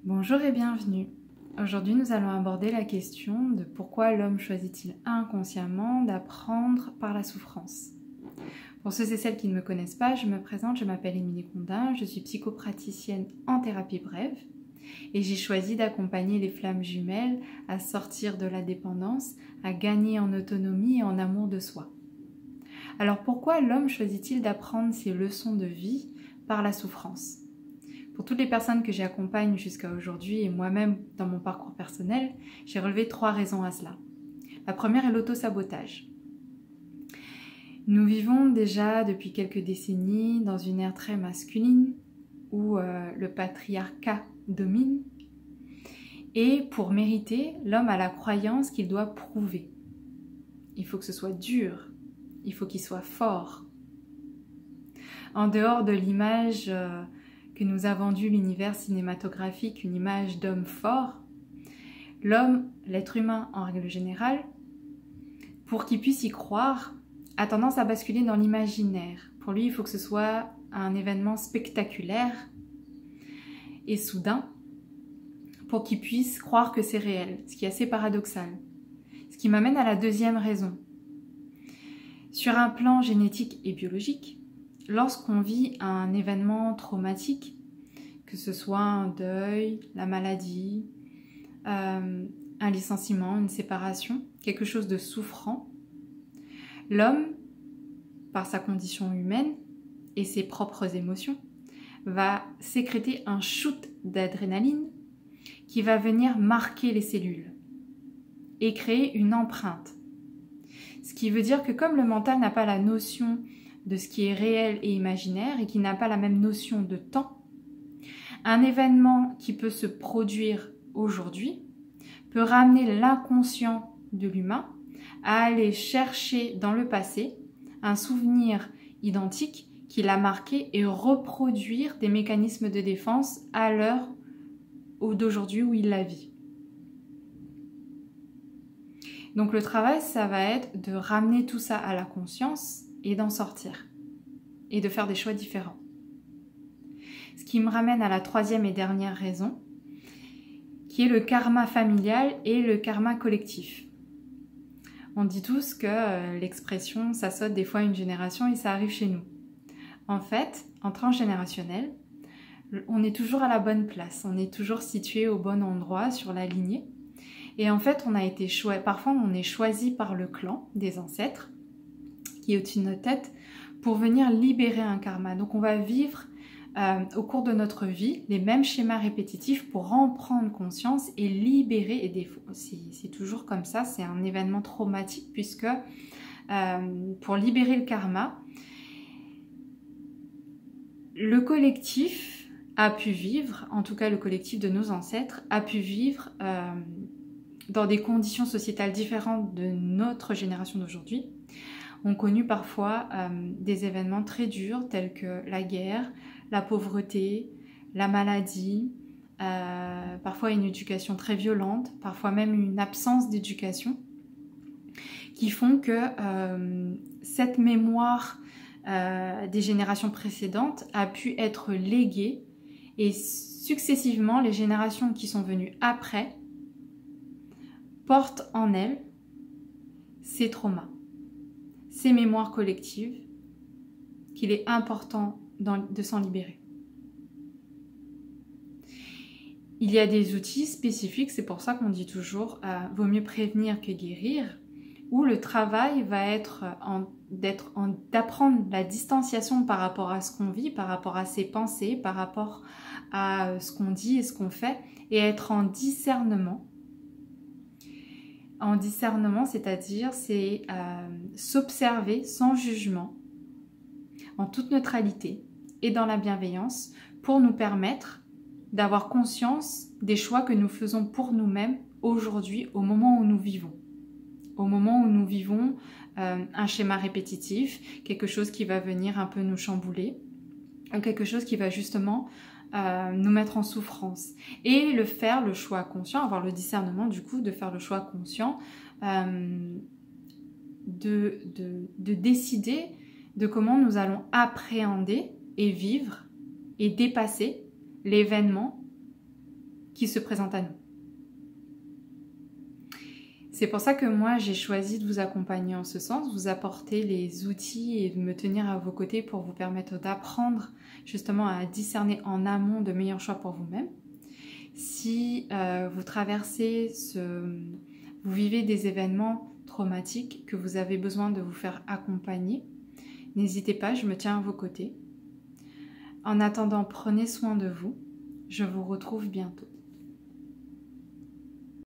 Bonjour et bienvenue. Aujourd'hui, nous allons aborder la question de pourquoi l'homme choisit-il inconsciemment d'apprendre par la souffrance. Pour ceux et celles qui ne me connaissent pas, je me présente, je m'appelle Émilie Condin, je suis psychopraticienne en thérapie brève et j'ai choisi d'accompagner les flammes jumelles à sortir de la dépendance, à gagner en autonomie et en amour de soi. Alors pourquoi l'homme choisit-il d'apprendre ses leçons de vie par la souffrance ? Pour toutes les personnes que j'accompagne jusqu'à aujourd'hui et moi-même dans mon parcours personnel, j'ai relevé 3 raisons à cela. La première est l'auto-sabotage. Nous vivons déjà depuis quelques décennies dans une ère très masculine où le patriarcat domine. Et pour mériter, l'homme a la croyance qu'il doit prouver. Il faut que ce soit dur, il faut qu'il soit fort. En dehors de l'image que nous a vendu l'univers cinématographique, une image d'homme fort, l'homme, l'être humain en règle générale, pour qu'il puisse y croire, a tendance à basculer dans l'imaginaire. Pour lui, il faut que ce soit un événement spectaculaire et soudain, pour qu'il puisse croire que c'est réel, ce qui est assez paradoxal. Ce qui m'amène à la deuxième raison. Sur un plan génétique et biologique, lorsqu'on vit un événement traumatique, que ce soit un deuil, la maladie, un licenciement, une séparation, quelque chose de souffrant, l'homme, par sa condition humaine et ses propres émotions, va sécréter un shoot d'adrénaline qui va venir marquer les cellules et créer une empreinte. Ce qui veut dire que comme le mental n'a pas la notion de ce qui est réel et imaginaire et qui n'a pas la même notion de temps, un événement qui peut se produire aujourd'hui peut ramener l'inconscient de l'humain à aller chercher dans le passé un souvenir identique qui l'a marqué et reproduire des mécanismes de défense à l'heure d'aujourd'hui où il la vit. Donc le travail, ça va être de ramener tout ça à la conscience et d'en sortir, et de faire des choix différents. Ce qui me ramène à la troisième et dernière raison, qui est le karma familial et le karma collectif. On dit tous que l'expression « ça saute des fois une génération et ça arrive chez nous ». En fait, en transgénérationnel, on est toujours à la bonne place, on est toujours situé au bon endroit sur la lignée. Et en fait, parfois on est choisi par le clan des ancêtres, qui est au-dessus de notre tête, pour venir libérer un karma. Donc on va vivre au cours de notre vie les mêmes schémas répétitifs pour en prendre conscience et libérer. Et c'est toujours comme ça, c'est un événement traumatique puisque pour libérer le karma, le collectif a pu vivre, en tout cas le collectif de nos ancêtres, a pu vivre dans des conditions sociétales différentes de notre génération d'aujourd'hui, ont connu parfois des événements très durs tels que la guerre, la pauvreté, la maladie, parfois une éducation très violente, parfois même une absence d'éducation, qui font que cette mémoire des générations précédentes a pu être léguée et successivement les générations qui sont venues après portent en elles ces traumas, ces mémoires collectives qu'il est important de s'en libérer. Il y a des outils spécifiques, c'est pour ça qu'on dit toujours vaut mieux prévenir que guérir, où le travail va être d'apprendre la distanciation par rapport à ce qu'on vit, par rapport à ses pensées, par rapport à ce qu'on dit et ce qu'on fait, et être en discernement. En discernement, c'est-à-dire c'est s'observer sans jugement, en toute neutralité et dans la bienveillance, pour nous permettre d'avoir conscience des choix que nous faisons pour nous-mêmes aujourd'hui, au moment où nous vivons. Au moment où nous vivons un schéma répétitif, quelque chose qui va venir un peu nous chambouler, ou quelque chose qui va justement nous mettre en souffrance. Et le choix conscient, avoir le discernement du coup, de faire le choix conscient, de décider de comment nous allons appréhender et vivre et dépasser l'événement qui se présentent à nous. C'est pour ça que moi j'ai choisi de vous accompagner en ce sens, vous apporter les outils et de me tenir à vos côtés pour vous permettre d'apprendre justement à discerner en amont de meilleurs choix pour vous-même. Si vous traversez vous vivez des événements traumatiques que vous avez besoin de vous faire accompagner, n'hésitez pas, je me tiens à vos côtés. En attendant, prenez soin de vous. Je vous retrouve bientôt.